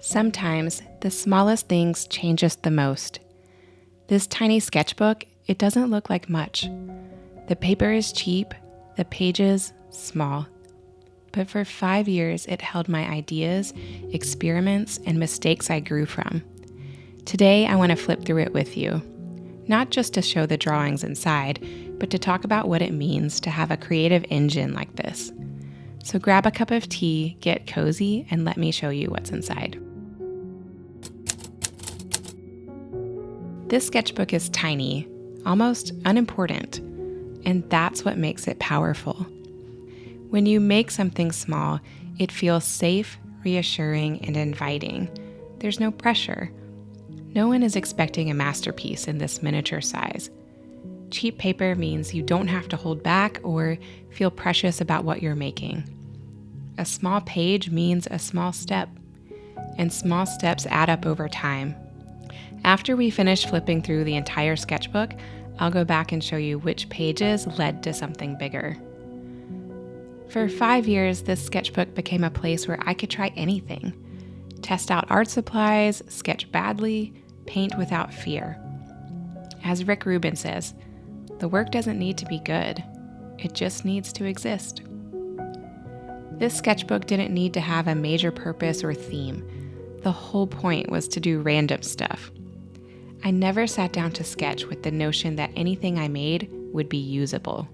Sometimes the smallest things change us the most. This tiny sketchbook, it doesn't look like much. The paper is cheap, the pages small. But for 5 years, it held my ideas, experiments, and mistakes I grew from. Today, I want to flip through it with you. Not just to show the drawings inside, but to talk about what it means to have a creative engine like this. So grab a cup of tea, get cozy, and let me show you what's inside. This sketchbook is tiny, almost unimportant, and that's what makes it powerful. When you make something small, it feels safe, reassuring, and inviting. There's no pressure. No one is expecting a masterpiece in this miniature size. Cheap paper means you don't have to hold back or feel precious about what you're making. A small page means a small step, and small steps add up over time. After we finish flipping through the entire sketchbook, I'll go back and show you which pages led to something bigger. For 5 years, this sketchbook became a place where I could try anything. Test out art supplies, sketch badly, paint without fear. As Rick Rubin says, the work doesn't need to be good. It just needs to exist. This sketchbook didn't need to have a major purpose or theme. The whole point was to do random stuff. I never sat down to sketch with the notion that anything I made would be usable.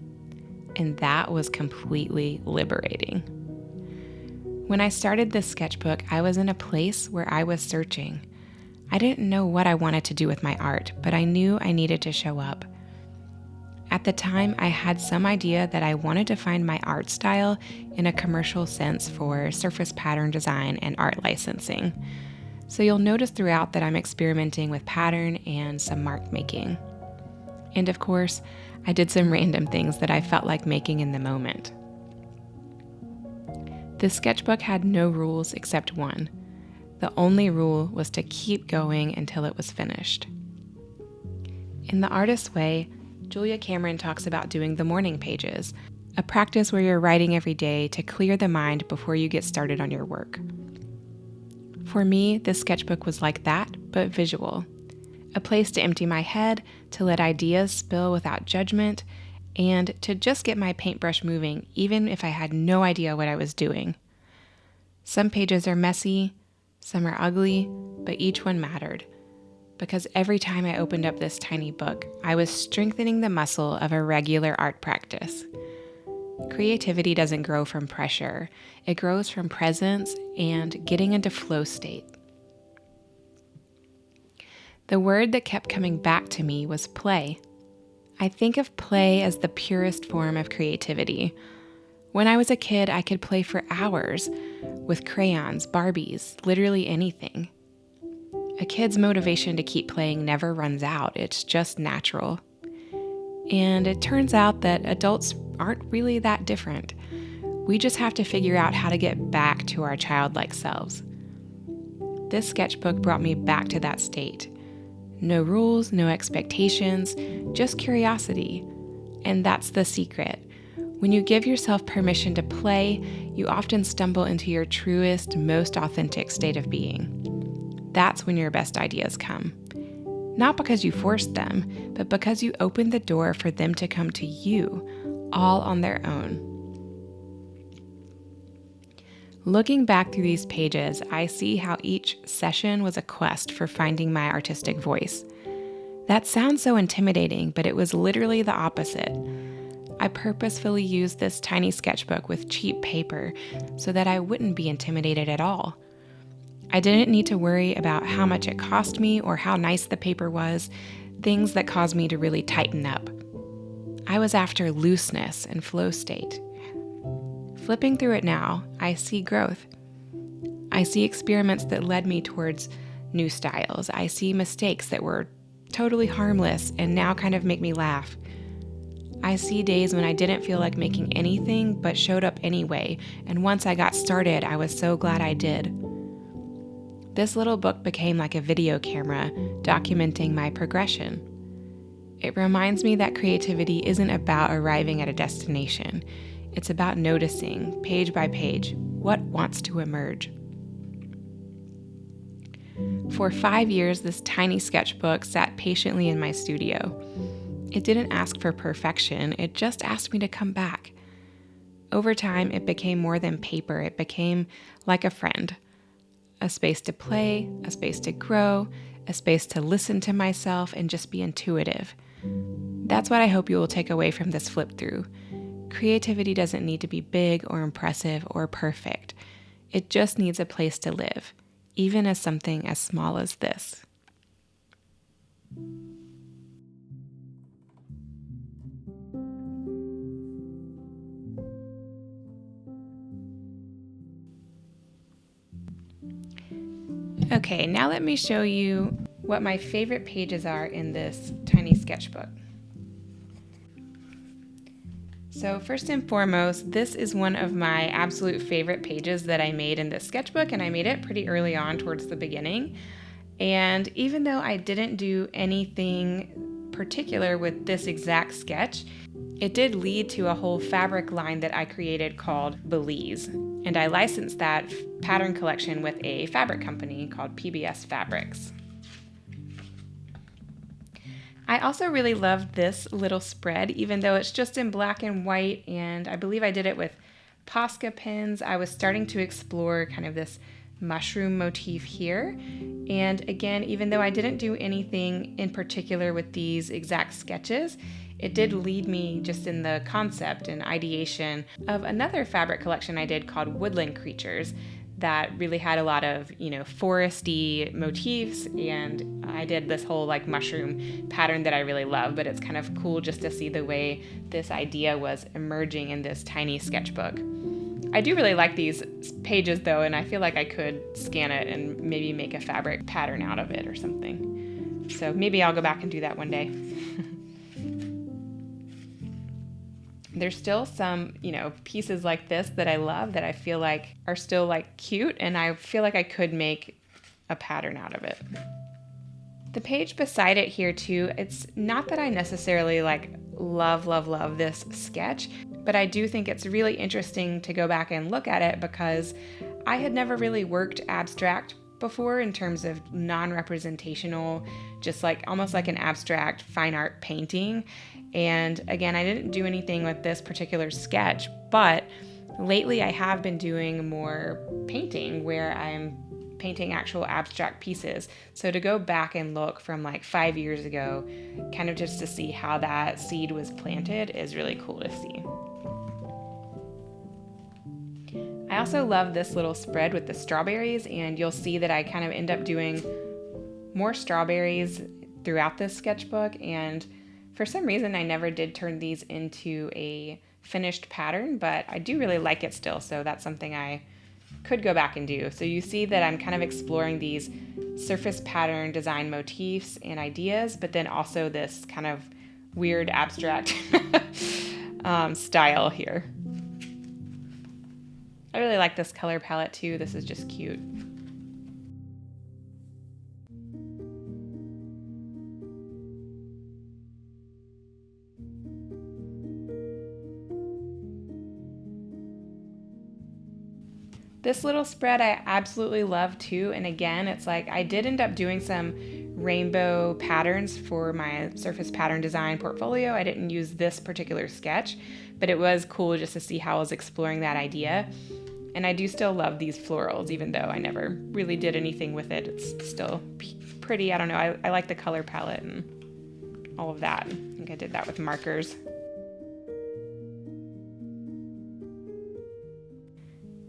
And that was completely liberating. When I started this sketchbook, I was in a place where I was searching. I didn't know what I wanted to do with my art, but I knew I needed to show up. At the time, I had some idea that I wanted to find my art style in a commercial sense for surface pattern design and art licensing. So you'll notice throughout that I'm experimenting with pattern and some mark making. And of course, I did some random things that I felt like making in the moment. This sketchbook had no rules except one. The only rule was to keep going until it was finished. In The Artist's Way, Julia Cameron talks about doing the morning pages, a practice where you're writing every day to clear the mind before you get started on your work. For me, this sketchbook was like that, but visual. A place to empty my head, to let ideas spill without judgment, and to just get my paintbrush moving, even if I had no idea what I was doing. Some pages are messy, some are ugly, but each one mattered. Because every time I opened up this tiny book, I was strengthening the muscle of a regular art practice. Creativity doesn't grow from pressure. It grows from presence and getting into flow state. The word that kept coming back to me was play. I think of play as the purest form of creativity. When I was a kid, I could play for hours with crayons, Barbies, literally anything. A kid's motivation to keep playing never runs out. It's just natural. And it turns out that adults aren't really that different. We just have to figure out how to get back to our childlike selves. This sketchbook brought me back to that state. No rules, no expectations, just curiosity. And that's the secret. When you give yourself permission to play, you often stumble into your truest, most authentic state of being. That's when your best ideas come. Not because you forced them, but because you opened the door for them to come to you, all on their own. Looking back through these pages, I see how each session was a quest for finding my artistic voice. That sounds so intimidating, but it was literally the opposite. I purposefully used this tiny sketchbook with cheap paper so that I wouldn't be intimidated at all. I didn't need to worry about how much it cost me or how nice the paper was, things that caused me to really tighten up. I was after looseness and flow state. Flipping through it now, I see growth. I see experiments that led me towards new styles. I see mistakes that were totally harmless and now kind of make me laugh. I see days when I didn't feel like making anything but showed up anyway, and once I got started, I was so glad I did. This little book became like a video camera documenting my progression. It reminds me that creativity isn't about arriving at a destination. It's about noticing, page by page, what wants to emerge. For 5 years, this tiny sketchbook sat patiently in my studio. It didn't ask for perfection, it just asked me to come back. Over time, it became more than paper. It became like a friend. A space to play, a space to grow, a space to listen to myself and just be intuitive. That's what I hope you will take away from this flip through. Creativity doesn't need to be big or impressive or perfect. It just needs a place to live, even as something as small as this. Okay, now let me show you what my favorite pages are in this tiny sketchbook. So first and foremost, this is one of my absolute favorite pages that I made in this sketchbook, and I made it pretty early on towards the beginning. And even though I didn't do anything particular with this exact sketch, it did lead to a whole fabric line that I created called Belize. And I licensed that pattern collection with a fabric company called PBS Fabrics. I also really love this little spread, even though it's just in black and white, and I believe I did it with Posca pins. I was starting to explore kind of this mushroom motif here. And again, even though I didn't do anything in particular with these exact sketches, it did lead me just in the concept and ideation of another fabric collection I did called Woodland Creatures that really had a lot of, foresty motifs, and I did this whole like mushroom pattern that I really love, but it's kind of cool just to see the way this idea was emerging in this tiny sketchbook. I do really like these pages though, and I feel like I could scan it and maybe make a fabric pattern out of it or something. So maybe I'll go back and do that one day. There's still some, pieces like this that I love that I feel like are still like cute, and I feel like I could make a pattern out of it. The page beside it here too, it's not that I necessarily like love this sketch, but I do think it's really interesting to go back and look at it because I had never really worked abstract before in terms of non-representational, just like almost like an abstract fine art painting. And again, I didn't do anything with this particular sketch, but lately I have been doing more painting where I'm painting actual abstract pieces. So to go back and look from like 5 years ago, kind of just to see how that seed was planted is really cool to see. I also love this little spread with the strawberries, and you'll see that I kind of end up doing more strawberries throughout this sketchbook, and for some reason I never did turn these into a finished pattern, but I do really like it still, so that's something I could go back and do. So you see that I'm kind of exploring these surface pattern design motifs and ideas, but then also this kind of weird abstract style here. I really like this color palette too. This is just cute. This little spread I absolutely love too, and again, it's like I did end up doing some rainbow patterns for my surface pattern design portfolio. I didn't use this particular sketch, but it was cool just to see how I was exploring that idea. And I do still love these florals, even though I never really did anything with it. It's still pretty. I don't know. I like the color palette and all of that. I think I did that with markers.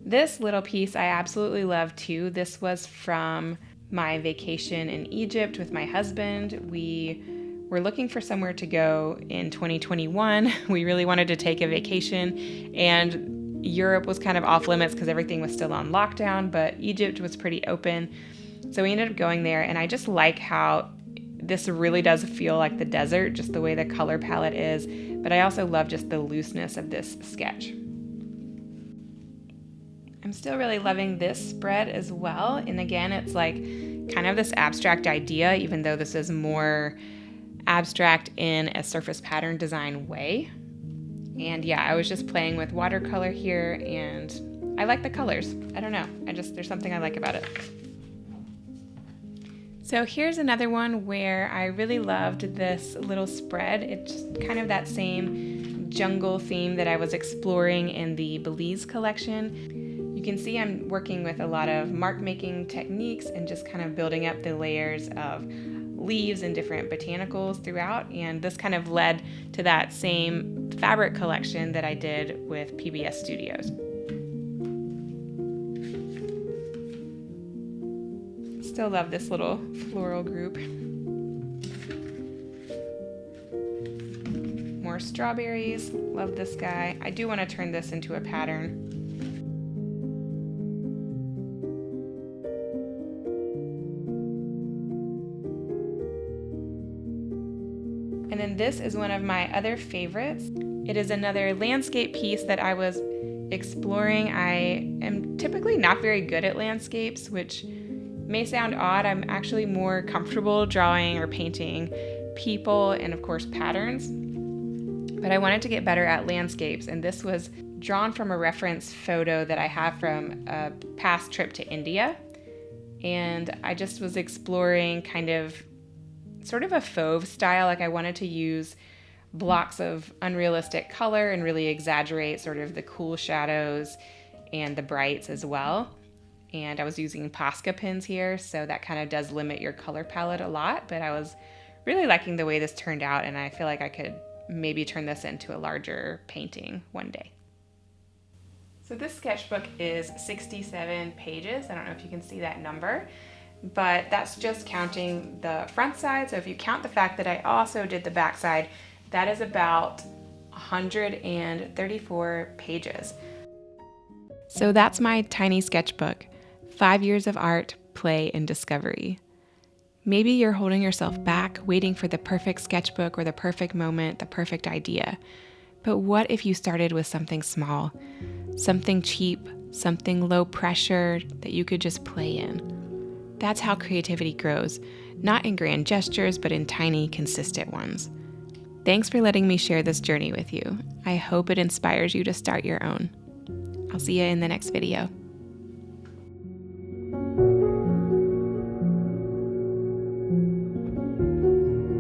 This little piece I absolutely love too. This was from my vacation in Egypt with my husband. We were looking for somewhere to go in 2021. We really wanted to take a vacation, and Europe was kind of off limits because everything was still on lockdown, but Egypt was pretty open. So we ended up going there, and I just like how this really does feel like the desert, just the way the color palette is, but I also love just the looseness of this sketch. I'm still really loving this spread as well, and again, it's like kind of this abstract idea, even though this is more abstract in a surface pattern design way. And yeah, I was just playing with watercolor here, and I like the colors. I don't know. There's something I like about it. So here's another one where I really loved this little spread. It's just kind of that same jungle theme that I was exploring in the Belize collection. You can see I'm working with a lot of mark making techniques and just kind of building up the layers of leaves and different botanicals throughout, and this kind of led to that same fabric collection that I did with PBS Studios. Still love this little floral group. More strawberries, love this guy. I do want to turn this into a pattern. And then this is one of my other favorites. It is another landscape piece that I was exploring. I am typically not very good at landscapes, which may sound odd. I'm actually more comfortable drawing or painting people and of course patterns. But I wanted to get better at landscapes, and this was drawn from a reference photo that I have from a past trip to India. And I just was exploring kind of sort of a fauve style. Like I wanted to use blocks of unrealistic color and really exaggerate sort of the cool shadows and the brights as well. And I was using Posca pens here, so that kind of does limit your color palette a lot, but I was really liking the way this turned out, and I feel like I could maybe turn this into a larger painting one day. So this sketchbook is 67 pages. I don't know if you can see that number, but that's just counting the front side. So if you count the fact that I also did the back side, that is about 134 pages. So that's my tiny sketchbook. 5 years of art, play, and discovery. Maybe you're holding yourself back, waiting for the perfect sketchbook or the perfect moment, the perfect idea. But what if you started with something small, something cheap, something low pressure that you could just play in? That's how creativity grows, not in grand gestures, but in tiny, consistent ones. Thanks for letting me share this journey with you. I hope it inspires you to start your own. I'll see you in the next video.